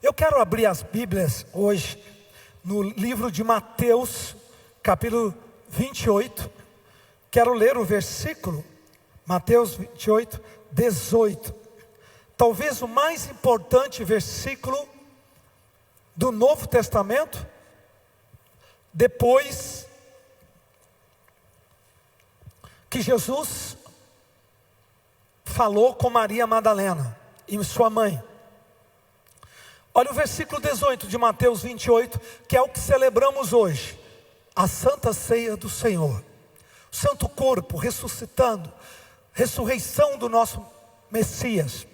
Eu quero abrir as Bíblias hoje no livro de Mateus, capítulo 28. Quero ler o versículo, Mateus 28, 18. Talvez o mais importante versículo do Novo Testamento, depois que Jesus falou com Maria Madalena e sua mãe. Olha o versículo 18 de Mateus 28, que é o que celebramos hoje, a Santa Ceia do Senhor. O Santo Corpo ressuscitando, ressurreição do nosso Messias.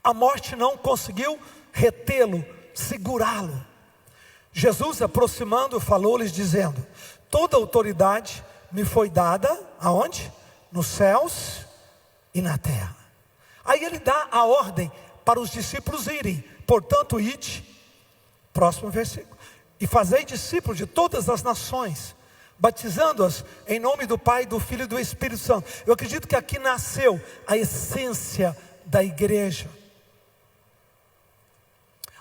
A morte não conseguiu retê-lo, segurá-lo. Jesus, aproximando, falou-lhes dizendo: toda autoridade me foi dada, aonde? Nos céus e na terra. Aí ele dá a ordem para os discípulos irem. Portanto, ide, próximo versículo, e fazei discípulos de todas as nações, batizando-as em nome do Pai, do Filho e do Espírito Santo. Eu acredito que aqui nasceu a essência da igreja.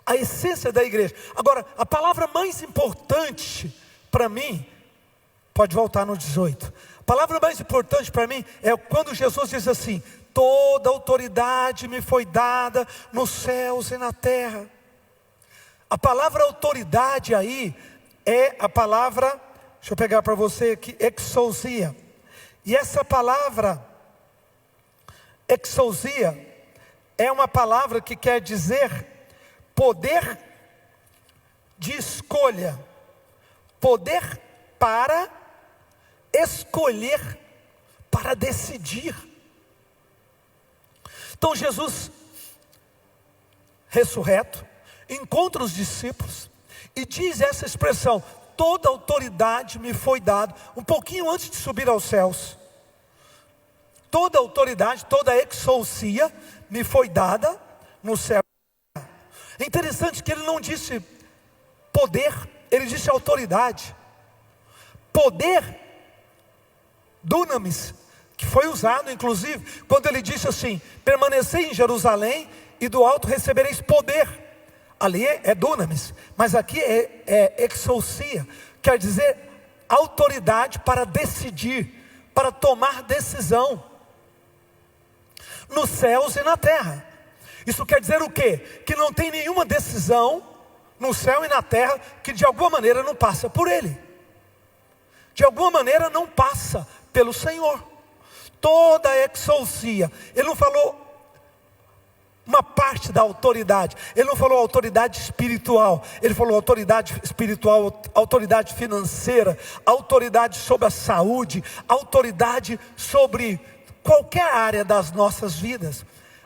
A essência da igreja. Agora, a palavra mais importante para mim, pode voltar no 18. A palavra mais importante para mim é quando Jesus diz assim: toda autoridade me foi dada nos céus e na terra. A palavra autoridade aí é a palavra, deixa eu pegar para você aqui, exousia. E essa palavra exousia é uma palavra que quer dizer poder de escolha, poder para escolher, para decidir. Então Jesus, ressurreto, encontra os discípulos e diz essa expressão: toda autoridade me foi dada, um pouquinho antes de subir aos céus. Toda autoridade, toda exousia me foi dada no céu. É interessante que ele não disse poder, ele disse autoridade. Poder, dunamis, que foi usado inclusive quando ele disse assim: permanecei em Jerusalém e do alto recebereis poder. Ali é dunamis, mas aqui é exousia, quer dizer autoridade para decidir, para tomar decisão, nos céus e na terra. Isso quer dizer o quê? Que não tem nenhuma decisão no céu e na terra que de alguma maneira não passa por ele, de alguma maneira não passa pelo Senhor. Toda a exousia, ele não falou uma parte da autoridade, ele não falou autoridade espiritual, ele falou autoridade espiritual, autoridade financeira, autoridade sobre a saúde, autoridade sobre qualquer área das nossas vidas.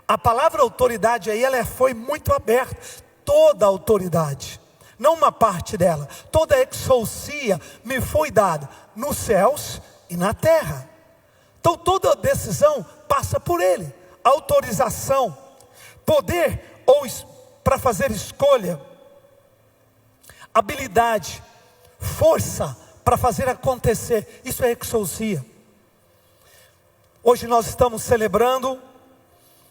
A palavra autoridade aí, ela foi muito aberta. Toda autoridade, não uma parte dela, toda exousia me foi dada nos céus e na terra. Então toda decisão passa por ele. Autorização, poder ou para fazer escolha, habilidade, força para fazer acontecer, isso é exousia. Hoje nós estamos celebrando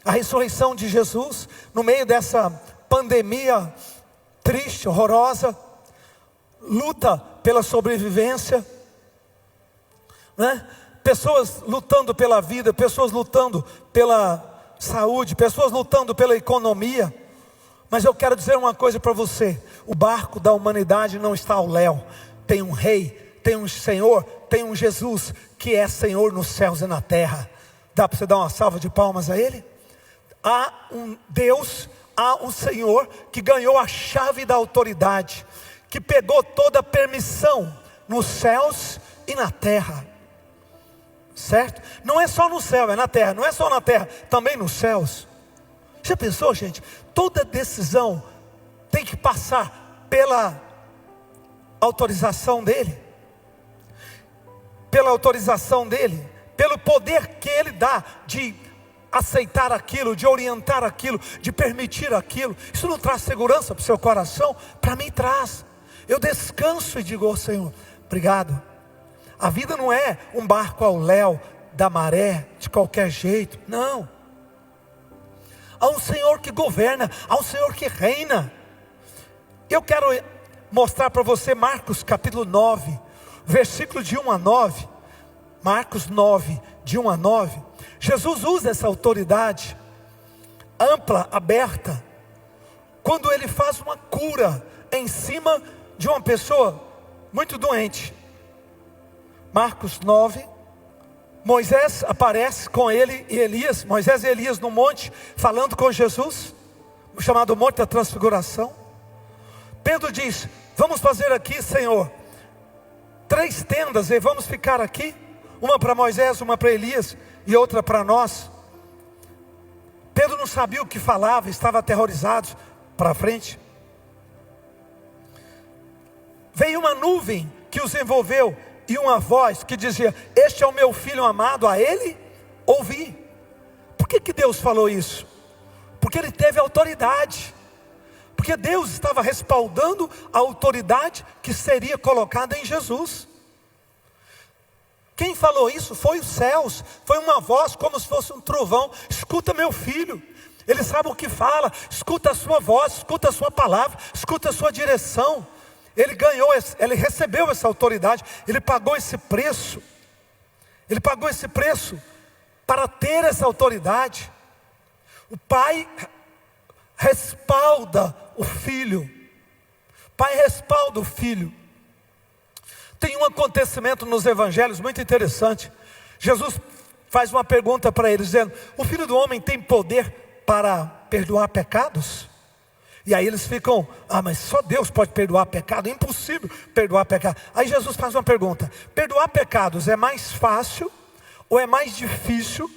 a ressurreição de Jesus no meio dessa pandemia triste, horrorosa, luta pela sobrevivência, né? Pessoas lutando pela vida, pessoas lutando pela saúde, pessoas lutando pela economia. Mas eu quero dizer uma coisa para você: o barco da humanidade não está ao léu. Tem um rei, tem um Senhor, tem um Jesus que é Senhor nos céus e na terra. Dá para você dar uma salva de palmas a Ele? Há um Deus, há um Senhor que ganhou a chave da autoridade, que pegou toda a permissão nos céus e na terra. Certo? Não é só no céu, é na terra. Não é só na terra, também nos céus. Já pensou, gente? Toda decisão tem que passar pela autorização dele, pela autorização dele, pelo poder que ele dá de aceitar aquilo, de orientar aquilo, de permitir aquilo. Isso não traz segurança para o seu coração? Para mim traz. Eu descanso e digo: oh, Senhor, obrigado. A vida não é um barco ao léu da maré, de qualquer jeito, não. há um Senhor que governa, há um Senhor que reina. Eu quero mostrar para você Marcos capítulo 9, versículo de 1 a 9. Marcos 9, de 1 a 9. Jesus usa essa autoridade ampla, aberta, quando ele faz uma cura em cima de uma pessoa muito doente. Marcos 9, Moisés aparece com ele e Elias, Moisés e Elias no monte, falando com Jesus, chamado Monte da Transfiguração. Pedro diz: vamos fazer aqui, Senhor, 3 tendas e vamos ficar aqui, uma para Moisés, uma para Elias e outra para nós. Pedro não sabia o que falava, estava aterrorizado. Para frente, veio uma nuvem que os envolveu e uma voz que dizia: este é o meu filho amado, a ele ouvi. Por que Deus falou isso? Porque ele teve autoridade, porque Deus estava respaldando a autoridade que seria colocada em Jesus. Quem falou isso foi os céus, foi uma voz como se fosse um trovão: escuta meu filho, ele sabe o que fala, escuta a sua voz, escuta a sua palavra, escuta a sua direção. Ele ganhou, ele recebeu essa autoridade, ele pagou esse preço. Ele pagou esse preço para ter essa autoridade. O Pai respalda o Filho. O Pai respalda o Filho. Tem um acontecimento nos evangelhos muito interessante. Jesus faz uma pergunta para eles, dizendo: o Filho do Homem tem poder para perdoar pecados? E aí eles ficam: mas só Deus pode perdoar pecado, é impossível perdoar pecado. Aí Jesus faz uma pergunta: perdoar pecados é mais fácil ou é mais difícil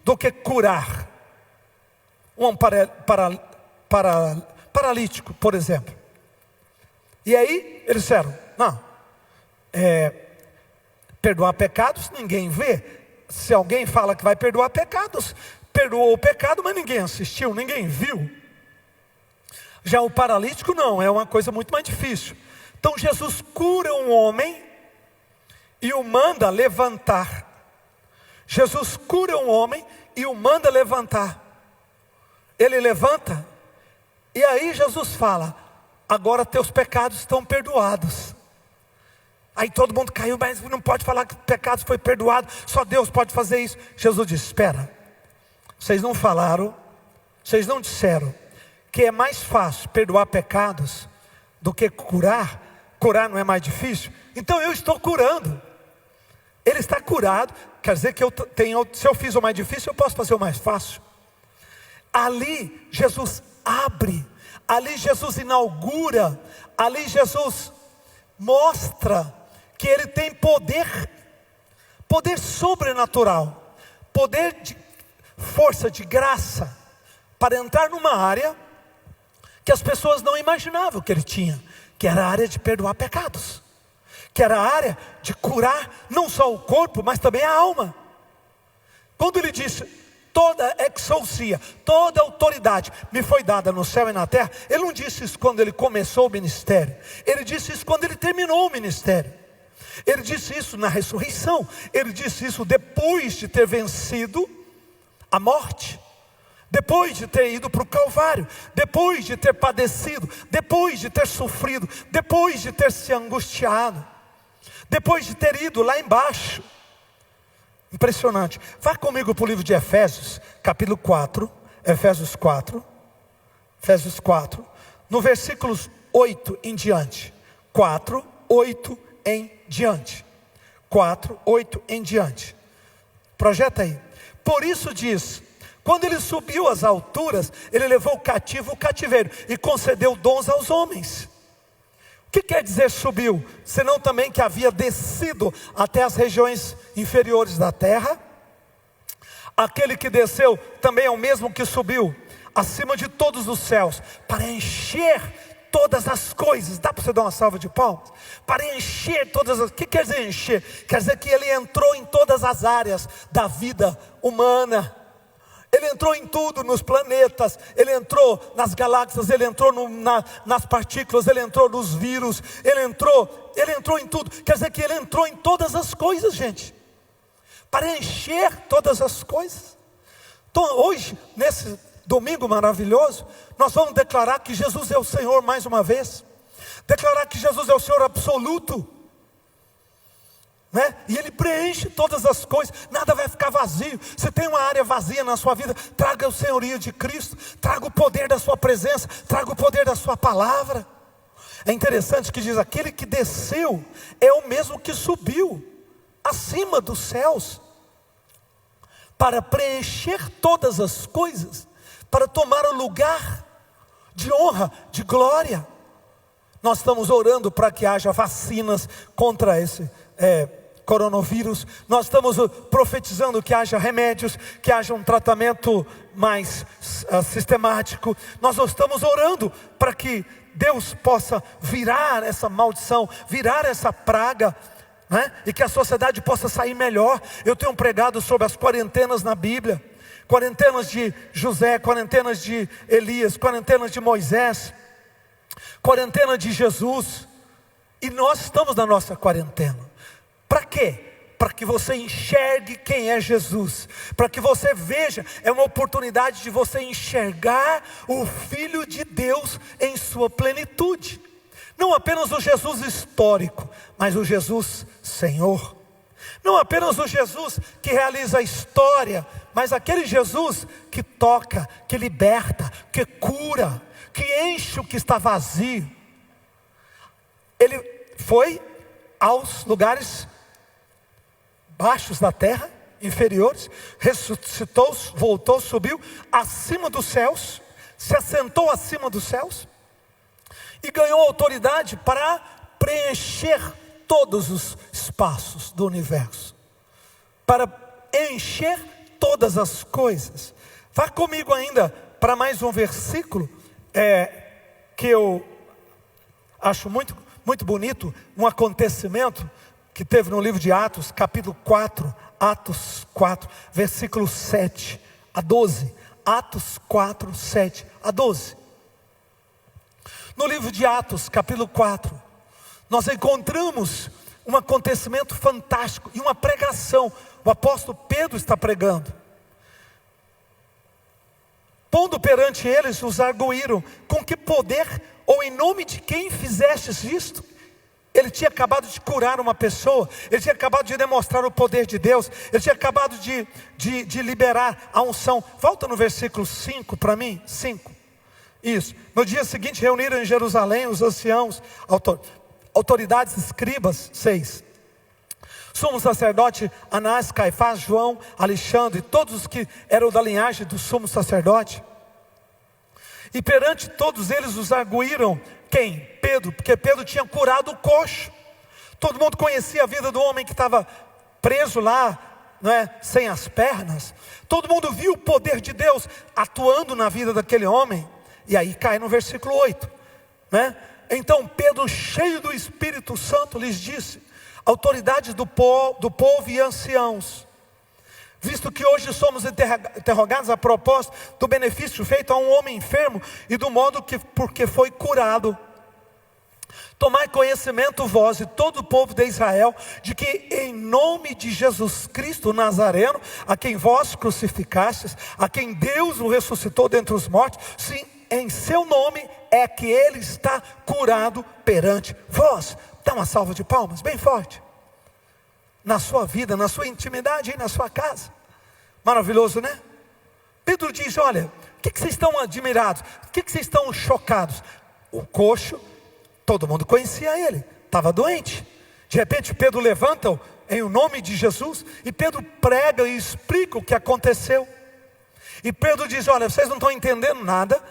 do que curar um paralítico, por exemplo? E aí eles disseram: não, perdoar pecados ninguém vê. Se alguém fala que vai perdoar pecados, perdoou o pecado, mas ninguém assistiu, ninguém viu. Já o paralítico não, é uma coisa muito mais difícil. Então Jesus cura um homem e o manda levantar. Jesus cura um homem e o manda levantar. Ele levanta, e aí Jesus fala: agora teus pecados estão perdoados. Aí todo mundo caiu: mas não pode falar que pecados foi perdoado, só Deus pode fazer isso. Jesus disse: espera, vocês não falaram, vocês não disseram que é mais fácil perdoar pecados do que curar? Curar não é mais difícil? Então eu estou curando. Ele está curado, quer dizer que se eu fiz o mais difícil, eu posso fazer o mais fácil. Ali Jesus abre, ali Jesus inaugura, ali Jesus mostra que Ele tem poder sobrenatural, poder de força, de graça, para entrar numa área que as pessoas não imaginavam que Ele tinha, que era a área de perdoar pecados, que era a área de curar não só o corpo, mas também a alma. Quando Ele disse: toda exousia, toda autoridade me foi dada no céu e na terra, Ele não disse isso quando Ele começou o ministério, Ele disse isso quando Ele terminou o ministério. Ele disse isso na ressurreição, Ele disse isso depois de ter vencido a morte, depois de ter ido para o Calvário, depois de ter padecido, depois de ter sofrido, depois de ter se angustiado, depois de ter ido lá embaixo. Impressionante. Vá comigo para o livro de Efésios, capítulo 4, Efésios 4, no versículos 8 em diante. 4, 8 em diante. 4, 8 em diante. Projeta aí. Por isso diz: quando Ele subiu às alturas, Ele levou cativo o cativeiro e concedeu dons aos homens. O que quer dizer subiu? Senão também que havia descido até as regiões inferiores da terra. Aquele que desceu também é o mesmo que subiu acima de todos os céus, para encher todas as coisas. Dá para você dar uma salva de palmas? Para encher todas as... O que quer dizer encher? Quer dizer que Ele entrou em todas as áreas da vida humana. Ele entrou em tudo, nos planetas, Ele entrou nas galáxias, Ele entrou nas partículas, Ele entrou nos vírus, Ele entrou em tudo. Quer dizer que Ele entrou em todas as coisas, gente, para encher todas as coisas. Então hoje, domingo maravilhoso, nós vamos declarar que Jesus é o Senhor mais uma vez. Declarar que Jesus é o Senhor absoluto, né? E Ele preenche todas as coisas, nada vai ficar vazio. Se tem uma área vazia na sua vida, traga o senhorio de Cristo, traga o poder da sua presença, traga o poder da sua palavra. É interessante que diz, aquele que desceu é o mesmo que subiu acima dos céus, para preencher todas as coisas, para tomar o lugar de honra, de glória. Nós estamos orando para que haja vacinas contra esse coronavírus. Nós estamos profetizando que haja remédios, que haja um tratamento mais sistemático. Nós estamos orando para que Deus possa virar essa maldição, virar essa praga, né? E que a sociedade possa sair melhor. Eu tenho pregado sobre as quarentenas na Bíblia. Quarentenas de José, quarentenas de Elias, quarentenas de Moisés, quarentena de Jesus. E nós estamos na nossa quarentena. Para quê? Para que você enxergue quem é Jesus, para que você veja, é uma oportunidade de você enxergar o Filho de Deus em sua plenitude. Não apenas o Jesus histórico, mas o Jesus Senhor. Não apenas o Jesus que realiza a história, mas aquele Jesus que toca, que liberta, que cura, que enche o que está vazio. Ele foi aos lugares baixos da terra, inferiores, ressuscitou, voltou, subiu acima dos céus, se assentou acima dos céus e ganhou autoridade para preencher todos os espaços do universo, para encher todas as coisas. Vá comigo ainda para mais um versículo que eu acho muito, muito bonito, um acontecimento que teve no livro de Atos, capítulo 4, Atos 4, versículo 7 a 12, Atos 4, 7 a 12. No livro de Atos, capítulo 4, nós encontramos um acontecimento fantástico e uma pregação. O apóstolo Pedro está pregando. Pondo perante eles, os arguíram: com que poder ou em nome de quem fizestes isto? Ele tinha acabado de curar uma pessoa, ele tinha acabado de demonstrar o poder de Deus, ele tinha acabado de liberar a unção. Volta no versículo 5 para mim, 5. Isso. No dia seguinte reuniram em Jerusalém os anciãos, autoridades, escribas, 6. Sumo sacerdote Anás, Caifás, João, Alexandre, todos os que eram da linhagem do sumo sacerdote. E perante todos eles os arguíram. Quem? Pedro, porque Pedro tinha curado o coxo. Todo mundo conhecia a vida do homem que estava preso lá, não é? Sem as pernas. Todo mundo viu o poder de Deus atuando na vida daquele homem. E aí cai no versículo 8, né? Então Pedro, cheio do Espírito Santo, lhes disse: autoridades do povo e anciãos, visto que hoje somos interrogados a propósito do benefício feito a um homem enfermo e do modo porque foi curado, tomai conhecimento vós e todo o povo de Israel, de que em nome de Jesus Cristo o Nazareno, a quem vós crucificastes, a quem Deus o ressuscitou dentre os mortos, sim, em seu nome é que ele está curado perante vós. Dá uma salva de palmas bem forte. Na sua vida, na sua intimidade e na sua casa. Maravilhoso, né? Pedro diz: olha, o que vocês estão admirados? O que vocês estão chocados? O coxo, todo mundo conhecia ele, estava doente. De repente Pedro levanta-o em o nome de Jesus, e Pedro prega e explica o que aconteceu. E Pedro diz: olha, vocês não estão entendendo nada,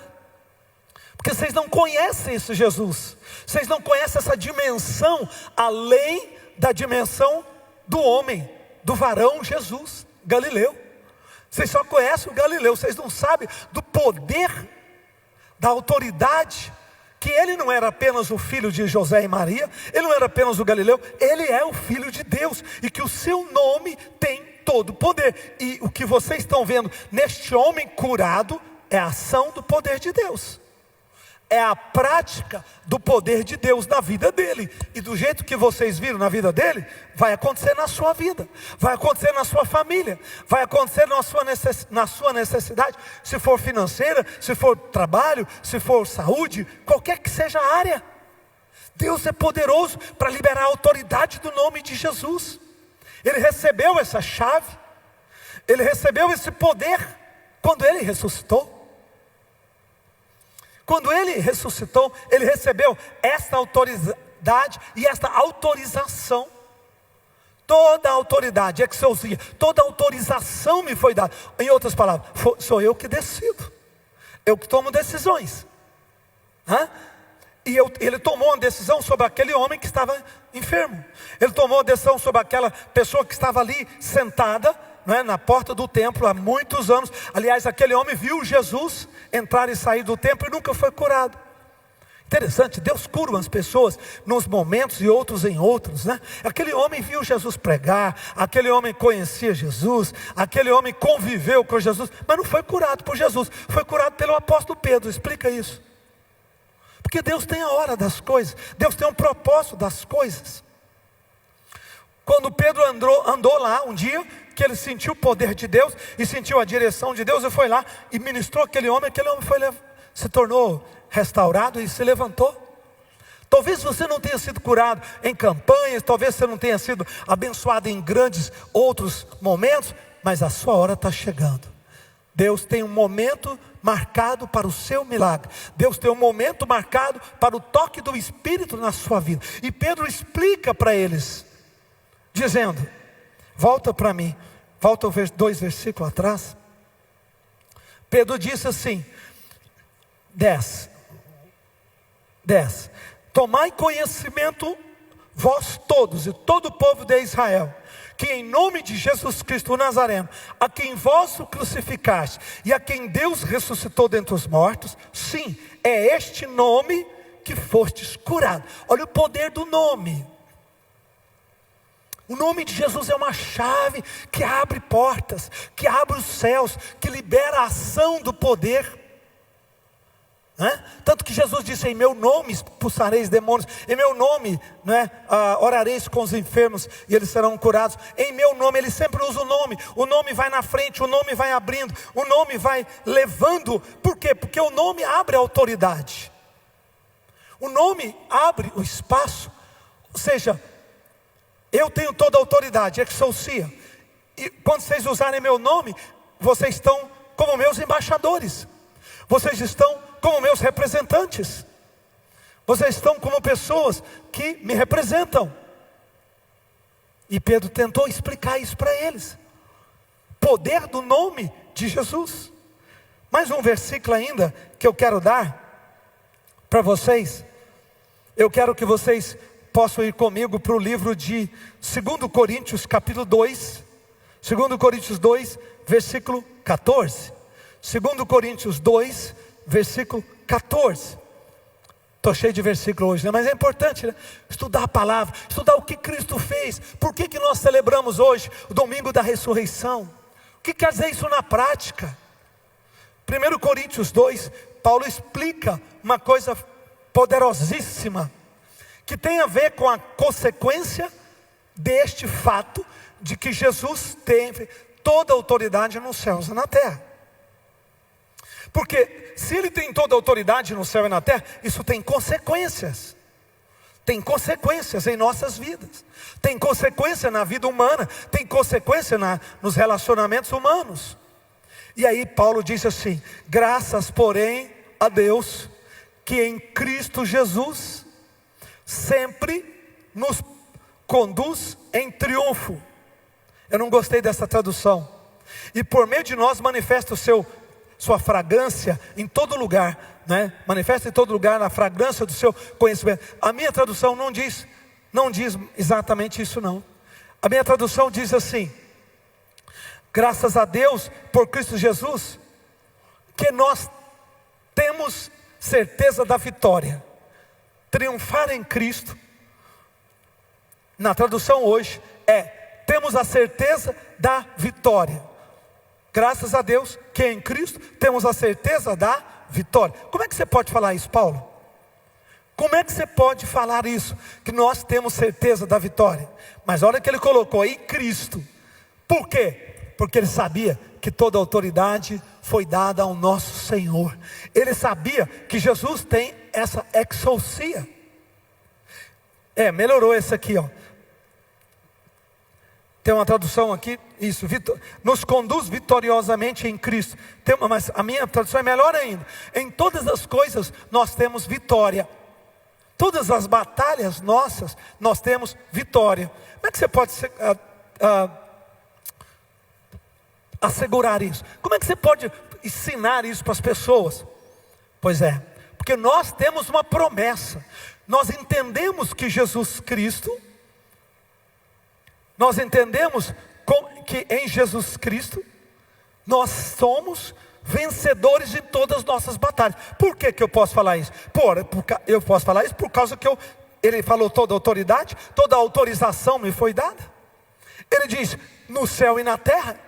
porque vocês não conhecem esse Jesus. Vocês não conhecem essa dimensão, além da dimensão do homem, do varão Jesus, Galileu. Vocês só conhecem o Galileu, vocês não sabem do poder, da autoridade, que ele não era apenas o filho de José e Maria, ele não era apenas o Galileu, ele é o Filho de Deus, e que o seu nome tem todo o poder. E o que vocês estão vendo neste homem curado, é a ação do poder de Deus. é a prática do poder de Deus na vida dele. E do jeito que vocês viram na vida dele, vai acontecer na sua vida, vai acontecer na sua família, vai acontecer na sua necessidade, se for financeira, se for trabalho, se for saúde, qualquer que seja a área. Deus é poderoso para liberar a autoridade do nome de Jesus. Ele recebeu essa chave, ele recebeu esse poder quando ele ressuscitou. Quando ele ressuscitou, ele recebeu esta autoridade e esta autorização. Toda a autoridade, exousia, toda a autorização me foi dada. Em outras palavras, sou eu que decido, eu que tomo decisões. E ele tomou uma decisão sobre aquele homem que estava enfermo. Ele tomou uma decisão sobre aquela pessoa que estava ali sentada, na porta do templo há muitos anos. Aliás, aquele homem viu Jesus entrar e sair do templo e nunca foi curado. Interessante, Deus cura as pessoas nos momentos e outros em outros, Aquele homem viu Jesus pregar, aquele homem conhecia Jesus, aquele homem conviveu com Jesus, mas não foi curado por Jesus, foi curado pelo apóstolo Pedro. Explica isso. Porque Deus tem a hora das coisas, Deus tem um propósito das coisas. Quando Pedro andou lá um dia, que ele sentiu o poder de Deus e sentiu a direção de Deus, ele foi lá e ministrou aquele homem se tornou restaurado e se levantou. Talvez você não tenha sido curado em campanhas, talvez você não tenha sido abençoado em grandes outros momentos, mas a sua hora está chegando. Deus tem um momento marcado para o seu milagre. Deus tem um momento marcado para o toque do Espírito na sua vida. E Pedro explica para eles, dizendo, volta para mim, volta 2 versículos atrás. Pedro disse assim, 10, tomai conhecimento vós todos e todo o povo de Israel, que em nome de Jesus Cristo o Nazareno, a quem vós o crucificaste e a quem Deus ressuscitou dentre os mortos, sim, é este nome que fostes curado. Olha o poder do nome. O nome de Jesus é uma chave que abre portas, que abre os céus, que libera a ação do poder. Tanto que Jesus disse, em meu nome expulsareis demônios, em meu nome orareis com os enfermos e eles serão curados. Em meu nome, ele sempre usa o nome vai na frente, o nome vai abrindo, o nome vai levando. Por quê? Porque o nome abre a autoridade, o nome abre o espaço. Ou seja, eu tenho toda a autoridade, exousia, e quando vocês usarem meu nome, vocês estão como meus embaixadores, vocês estão como meus representantes, vocês estão como pessoas que me representam. E Pedro tentou explicar isso para eles, poder do nome de Jesus. Mais um versículo ainda que eu quero dar para vocês. Eu quero que vocês possam ir comigo para o livro de 2 Coríntios capítulo 2, 2 Coríntios 2, versículo 14. 2 Coríntios 2, versículo 14. Estou cheio de versículo hoje, mas é importante, estudar a palavra, estudar o que Cristo fez. Por que nós celebramos hoje o domingo da ressurreição? O que quer dizer isso na prática? 1 Coríntios 2, Paulo explica uma coisa poderosíssima, que tem a ver com a consequência deste fato de que Jesus teve toda a autoridade nos céus e na terra. Porque se ele tem toda a autoridade no céu e na terra, isso tem consequências. Tem consequências em nossas vidas, tem consequência na vida humana, tem consequência nos relacionamentos humanos. E aí Paulo diz assim: graças porém a Deus, que em Cristo Jesus sempre nos conduz em triunfo. Eu não gostei dessa tradução. E por meio de nós manifesta sua fragrância em todo lugar, manifesta em todo lugar a fragrância do seu conhecimento. A minha tradução não diz exatamente isso não. A minha tradução diz assim: graças a Deus por Cristo Jesus, que nós temos certeza da vitória. Triunfar em Cristo, na tradução hoje, temos a certeza da vitória. Graças a Deus que em Cristo temos a certeza da vitória. Como é que você pode falar isso, Paulo? Como é que você pode falar isso? Que nós temos certeza da vitória. Mas olha que ele colocou aí Cristo. Por quê? Porque ele sabia que toda autoridade foi dada ao nosso Senhor. Ele sabia que Jesus tem essa exousia. Melhorou esse aqui, ó. Tem uma tradução aqui, isso, nos conduz vitoriosamente em Cristo. Mas a minha tradução é melhor ainda. Em todas as coisas nós temos vitória. Todas as batalhas nossas, nós temos vitória. Como é que você pode assegurar isso? Como é que você pode ensinar isso para as pessoas? Pois é, porque nós temos uma promessa. Nós entendemos que Jesus Cristo, nós entendemos que em Jesus Cristo, nós somos vencedores de todas as nossas batalhas. Por que eu posso falar isso? Eu posso falar isso por causa que ele falou toda autoridade, toda autorização me foi dada. Ele diz, no céu e na terra.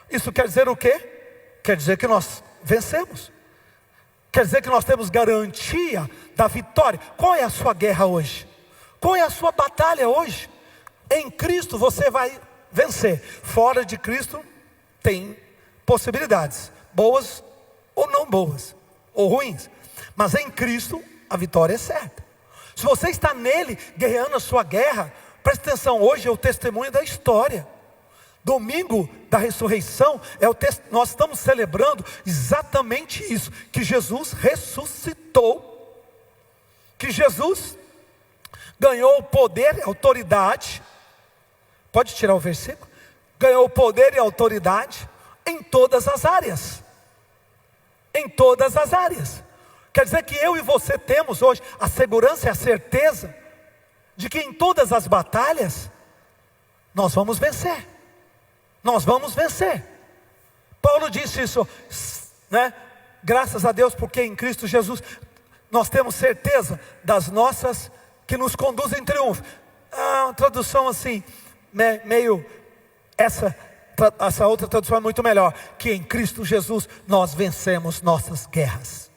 Isso quer dizer o quê? Quer dizer que nós vencemos. Quer dizer que nós temos garantia da vitória. Qual é a sua guerra hoje? Qual é a sua batalha hoje? Em Cristo você vai vencer. Fora de Cristo tem possibilidades, boas ou não boas, ou ruins. Mas em Cristo a vitória é certa. Se você está nele, guerreando a sua guerra, preste atenção, hoje é o testemunho da história. Domingo da ressurreição, nós estamos celebrando exatamente isso, que Jesus ressuscitou, que Jesus ganhou o poder e autoridade. Pode tirar o versículo? Ganhou poder e autoridade em todas as áreas. Em todas as áreas. Quer dizer que eu e você temos hoje a segurança e a certeza de que em todas as batalhas nós vamos vencer. Nós vamos vencer. Paulo disse isso, né? Graças a Deus, porque em Cristo Jesus nós temos certeza das nossas que nos conduzem em triunfo. Uma tradução assim, meio, essa outra tradução é muito melhor, que em Cristo Jesus nós vencemos nossas guerras.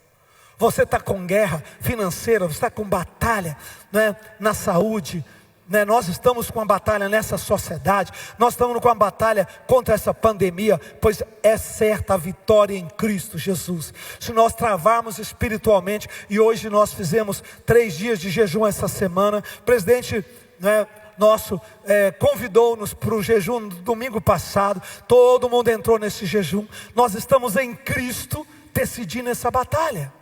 Você está com guerra financeira, você está com batalha, né, na saúde, né? Nós estamos com uma batalha nessa sociedade, nós estamos com uma batalha contra essa pandemia, pois é certa a vitória em Cristo Jesus. Se nós travarmos espiritualmente, e hoje nós fizemos 3 dias de jejum essa semana, o presidente, né, nosso convidou-nos para o jejum no domingo passado, todo mundo entrou nesse jejum. Nós estamos em Cristo decidindo essa batalha.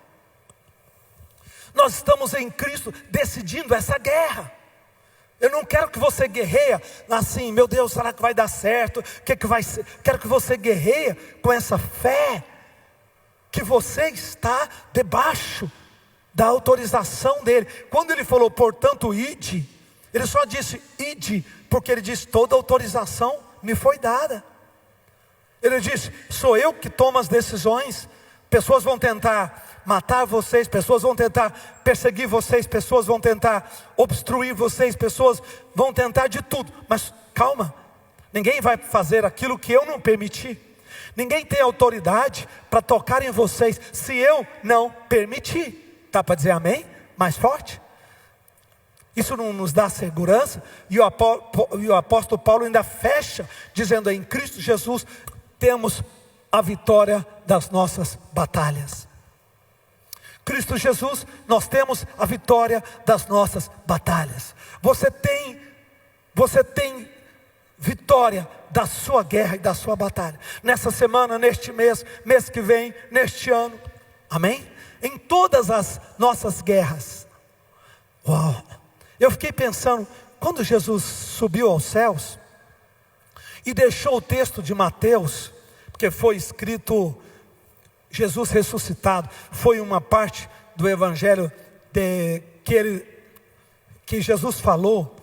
Nós estamos em Cristo decidindo essa guerra. Eu não quero que você guerreie assim, meu Deus, será que vai dar certo? Que vai ser? Quero que você guerreie com essa fé, que você está debaixo da autorização dele. Quando ele falou, portanto, ide, ele só disse ide, porque ele disse, toda autorização me foi dada. Ele disse, sou eu que tomo as decisões. Pessoas vão tentar matar vocês, pessoas vão tentar perseguir vocês, pessoas vão tentar obstruir vocês, pessoas vão tentar de tudo. Mas calma, ninguém vai fazer aquilo que eu não permiti. Ninguém tem autoridade para tocar em vocês se eu não permitir. Dá para dizer amém? Mais forte? Isso não nos dá segurança? E o apóstolo Paulo ainda fecha, dizendo, em Cristo Jesus temos a vitória das nossas batalhas. Cristo Jesus, nós temos a vitória das nossas batalhas. Você tem vitória da sua guerra e da sua batalha. Nessa semana, neste mês, mês que vem, neste ano. Amém? Em todas as nossas guerras. Uau! Eu fiquei pensando, quando Jesus subiu aos céus e deixou o texto de Mateus, porque foi escrito Jesus ressuscitado, foi uma parte do evangelho que Jesus falou,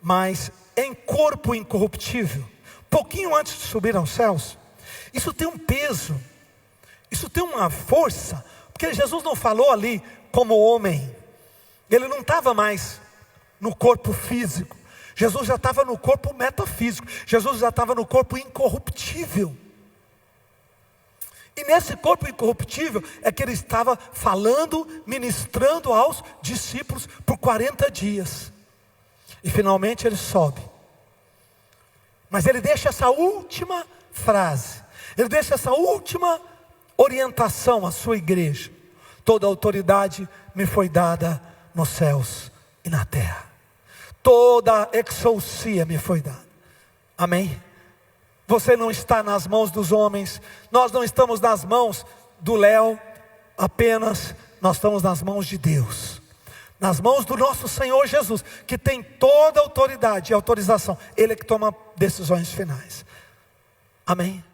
mas em corpo incorruptível, pouquinho antes de subir aos céus. Isso tem um peso, isso tem uma força, porque Jesus não falou ali como homem, ele não estava mais no corpo físico, Jesus já estava no corpo metafísico, Jesus já estava no corpo incorruptível. E nesse corpo incorruptível é que ele estava falando, ministrando aos discípulos por 40 dias. E finalmente ele sobe. Mas ele deixa essa última frase, ele deixa essa última orientação à sua igreja: toda autoridade me foi dada nos céus e na terra. Toda exousia me foi dada. Amém? Você não está nas mãos dos homens, nós não estamos nas mãos do Léo apenas, nós estamos nas mãos de Deus, nas mãos do nosso Senhor Jesus, que tem toda a autoridade e autorização. Ele é que toma decisões finais. Amém?